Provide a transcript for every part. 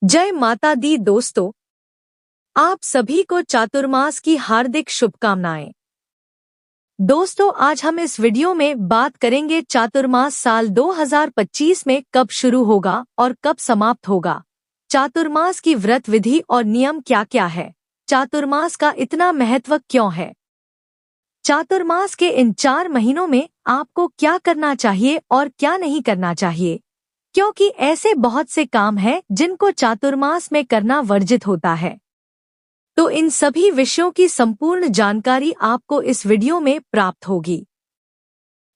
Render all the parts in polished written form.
जय माता दी दोस्तों, आप सभी को चातुर्मास की हार्दिक शुभकामनाएं। दोस्तों, आज हम इस वीडियो में बात करेंगे चातुर्मास साल 2025 में कब शुरू होगा और कब समाप्त होगा। चातुर्मास की व्रत विधि और नियम क्या क्या है, चातुर्मास का इतना महत्व क्यों है, चातुर्मास के इन 4 महीनों में आपको क्या करना चाहिए और क्या नहीं करना चाहिए, क्योंकि ऐसे बहुत से काम हैं जिनको चातुर्मास में करना वर्जित होता है। तो इन सभी विषयों की संपूर्ण जानकारी आपको इस वीडियो में प्राप्त होगी।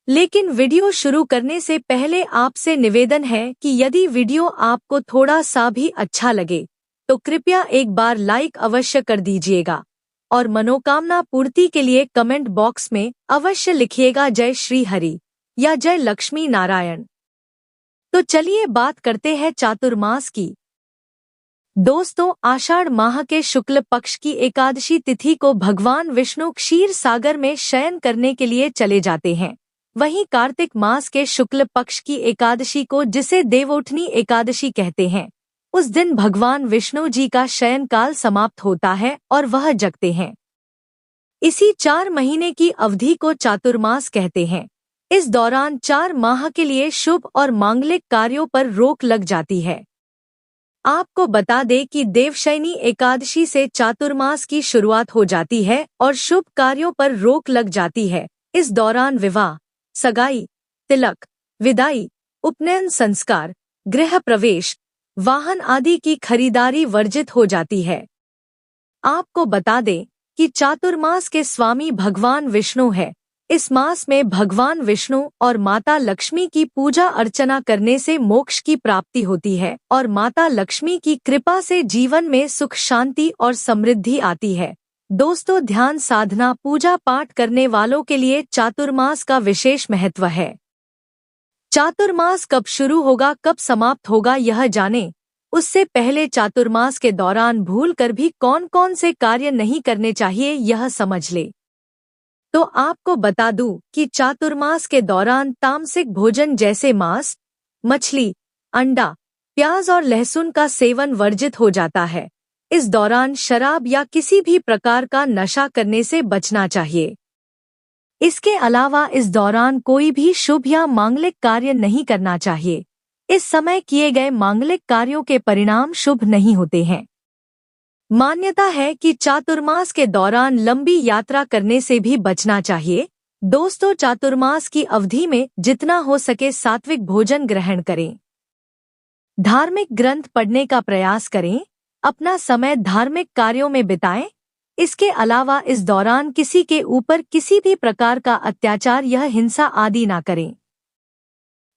लेकिन वीडियो शुरू करने से पहले आपसे निवेदन है कि यदि वीडियो आपको थोड़ा सा भी अच्छा लगे तो कृपया एक बार लाइक अवश्य कर दीजिएगा और मनोकामना पूर्ति के लिए कमेंट बॉक्स में अवश्य लिखिएगा जय श्री हरि या जय लक्ष्मी नारायण। तो चलिए बात करते हैं चातुर्मास की। दोस्तों, आषाढ़ माह के शुक्ल पक्ष की एकादशी तिथि को भगवान विष्णु क्षीर सागर में शयन करने के लिए चले जाते हैं। वहीं कार्तिक मास के शुक्ल पक्ष की एकादशी को, जिसे देवउठनी एकादशी कहते हैं, उस दिन भगवान विष्णु जी का शयन काल समाप्त होता है और वह जगते हैं। इसी 4 महीने की अवधि को चातुर्मास कहते हैं। इस दौरान 4 माह के लिए शुभ और मांगलिक कार्यों पर रोक लग जाती है। आपको बता दें कि देवशयनी एकादशी से चातुर्मास की शुरुआत हो जाती है और शुभ कार्यों पर रोक लग जाती है। इस दौरान विवाह, सगाई, तिलक, विदाई, उपनयन संस्कार, गृह प्रवेश, वाहन आदि की खरीदारी वर्जित हो जाती है। आपको बता दें कि चातुर्मास के स्वामी भगवान विष्णु है। इस मास में भगवान विष्णु और माता लक्ष्मी की पूजा अर्चना करने से मोक्ष की प्राप्ति होती है और माता लक्ष्मी की कृपा से जीवन में सुख, शांति और समृद्धि आती है। दोस्तों, ध्यान साधना, पूजा पाठ करने वालों के लिए चातुर्मास का विशेष महत्व है। चातुर्मास कब शुरू होगा, कब समाप्त होगा, यह जानें। उससे पहले चातुर्मास के दौरान भूलकर भी कौन कौन से कार्य नहीं करने चाहिए, यह समझ ले। तो आपको बता दूं कि चातुर्मास के दौरान तामसिक भोजन जैसे मांस, मछली, अंडा, प्याज और लहसुन का सेवन वर्जित हो जाता है। इस दौरान शराब या किसी भी प्रकार का नशा करने से बचना चाहिए। इसके अलावा इस दौरान कोई भी शुभ या मांगलिक कार्य नहीं करना चाहिए। इस समय किए गए मांगलिक कार्यों के परिणाम शुभ नहीं होते हैं। मान्यता है कि चातुर्मास के दौरान लंबी यात्रा करने से भी बचना चाहिए। दोस्तों, चातुर्मास की अवधि में जितना हो सके सात्विक भोजन ग्रहण करें, धार्मिक ग्रंथ पढ़ने का प्रयास करें, अपना समय धार्मिक कार्यों में बिताएं। इसके अलावा इस दौरान किसी के ऊपर किसी भी प्रकार का अत्याचार या हिंसा आदि ना करें।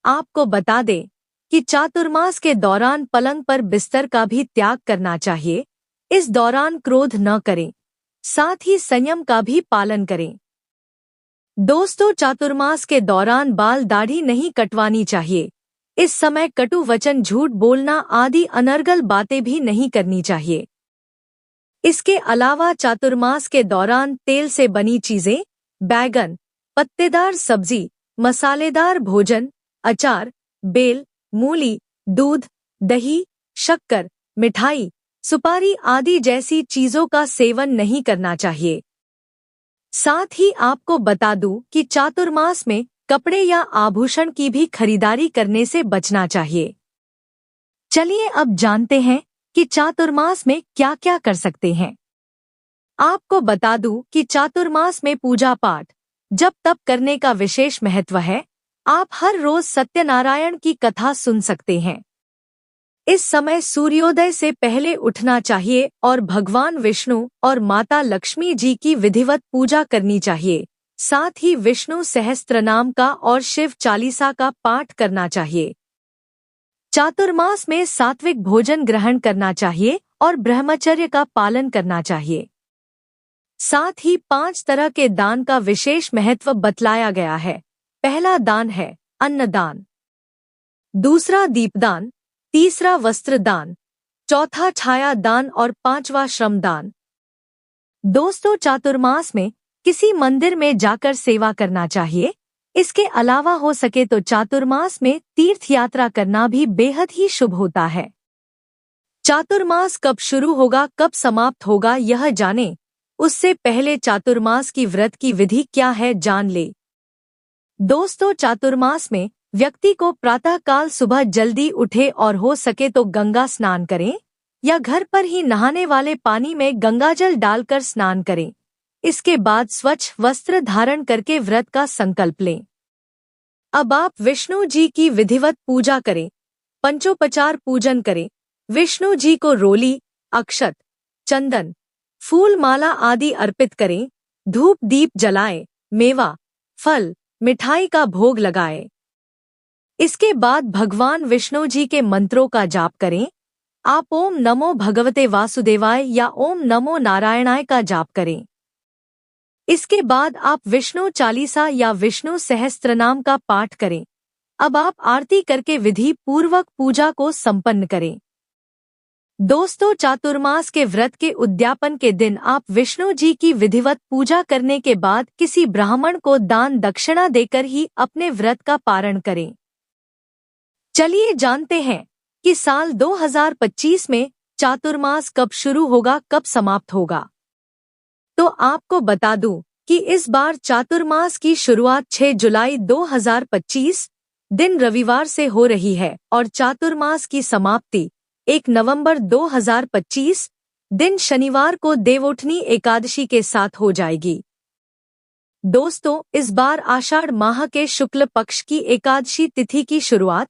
आपको बता दें कि चातुर्मास के दौरान पलंग पर बिस्तर का भी त्याग करना चाहिए। इस दौरान क्रोध न करें, साथ ही संयम का भी पालन करें। दोस्तों, चातुर्मास के दौरान बाल दाढ़ी नहीं कटवानी चाहिए। इस समय कटु वचन, झूठ बोलना आदि अनर्गल बातें भी नहीं करनी चाहिए। इसके अलावा चातुर्मास के दौरान तेल से बनी चीजें, बैगन, पत्तेदार सब्जी, मसालेदार भोजन, अचार, बेल, मूली, दूध, दही, शक्कर, मिठाई, सुपारी आदि जैसी चीजों का सेवन नहीं करना चाहिए। साथ ही आपको बता दूं कि चातुर्मास में कपड़े या आभूषण की भी खरीदारी करने से बचना चाहिए। चलिए अब जानते हैं कि चातुर्मास में क्या क्या कर सकते हैं। आपको बता दूं कि चातुर्मास में पूजा पाठ जप तप करने का विशेष महत्व है। आप हर रोज सत्यनारायण की कथा सुन सकते हैं। इस समय सूर्योदय से पहले उठना चाहिए और भगवान विष्णु और माता लक्ष्मी जी की विधिवत पूजा करनी चाहिए। साथ ही विष्णु सहस्त्रनाम का और शिव चालीसा का पाठ करना चाहिए। चातुर्मास में सात्विक भोजन ग्रहण करना चाहिए और ब्रह्मचर्य का पालन करना चाहिए। साथ ही 5 तरह के दान का विशेष महत्व बतलाया गया है। पहला दान है अन्नदान, दूसरा दीपदान, तीसरा वस्त्र दान, चौथा छाया दान और 5वां श्रम दान। दोस्तों, चातुर्मास में किसी मंदिर में जाकर सेवा करना चाहिए। इसके अलावा हो सके तो चातुर्मास में तीर्थ यात्रा करना भी बेहद ही शुभ होता है। चातुर्मास कब शुरू होगा, कब समाप्त होगा, यह जाने उससे पहले चातुर्मास की व्रत की विधि क्या है, जान ले। दोस्तों, चातुर्मास में व्यक्ति को प्रातःकाल सुबह जल्दी उठे और हो सके तो गंगा स्नान करें या घर पर ही नहाने वाले पानी में गंगाजल डालकर स्नान करें। इसके बाद स्वच्छ वस्त्र धारण करके व्रत का संकल्प लें। अब आप विष्णु जी की विधिवत पूजा करें, पंचोपचार पूजन करें। विष्णु जी को रोली, अक्षत, चंदन, फूल माला आदि अर्पित करें। धूप दीप जलाएं, मेवा, फल, मिठाई का भोग लगाएं। इसके बाद भगवान विष्णु जी के मंत्रों का जाप करें। आप ओम नमो भगवते वासुदेवाय या ओम नमो नारायणाय का जाप करें। इसके बाद आप विष्णु चालीसा या विष्णु सहस्त्रनाम का पाठ करें। अब आप आरती करके विधि पूर्वक पूजा को संपन्न करें। दोस्तों, चातुर्मास के व्रत के उद्यापन के दिन आप विष्णु जी की विधिवत पूजा करने के बाद किसी ब्राह्मण को दान दक्षिणा देकर ही अपने व्रत का पारण करें। चलिए जानते हैं कि साल 2025 में चातुर्मास कब शुरू होगा, कब समाप्त होगा। तो आपको बता दूं कि इस बार चातुर्मास की शुरुआत 6 जुलाई 2025 दिन रविवार से हो रही है और चातुर्मास की समाप्ति 1 नवंबर 2025 दिन शनिवार को देवोठनी एकादशी के साथ हो जाएगी। दोस्तों, इस बार आषाढ़ माह के शुक्ल पक्ष की एकादशी तिथि की शुरुआत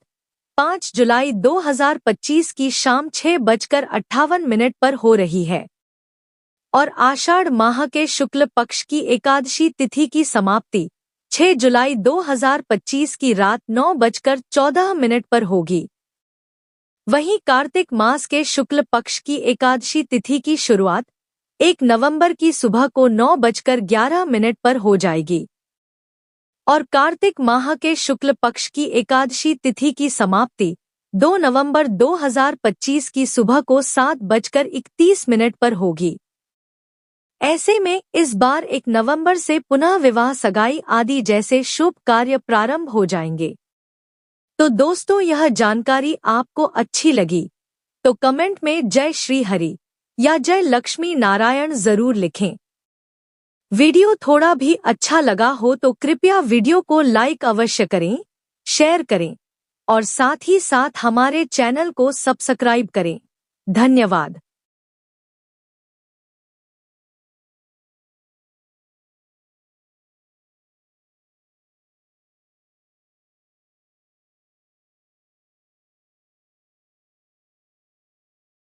5 जुलाई 2025 की शाम 6:58 पर हो रही है और आषाढ़ माह के शुक्ल पक्ष की एकादशी तिथि की समाप्ति 6 जुलाई 2025 की रात 9:14 पर होगी। वहीं कार्तिक मास के शुक्ल पक्ष की एकादशी तिथि की शुरुआत 1 नवंबर की सुबह को 9:11 पर हो जाएगी और कार्तिक माह के शुक्ल पक्ष की एकादशी तिथि की समाप्ति 2 नवंबर 2025 की सुबह को 7:31 पर होगी। ऐसे में इस बार 1 नवंबर से पुनः विवाह, सगाई आदि जैसे शुभ कार्य प्रारंभ हो जाएंगे। तो दोस्तों, यह जानकारी आपको अच्छी लगी तो कमेंट में जय श्री हरि या जय लक्ष्मी नारायण जरूर लिखें। वीडियो थोड़ा भी अच्छा लगा हो तो कृपया वीडियो को लाइक अवश्य करें, शेयर करें और साथ ही साथ हमारे चैनल को सब्सक्राइब करें। धन्यवाद।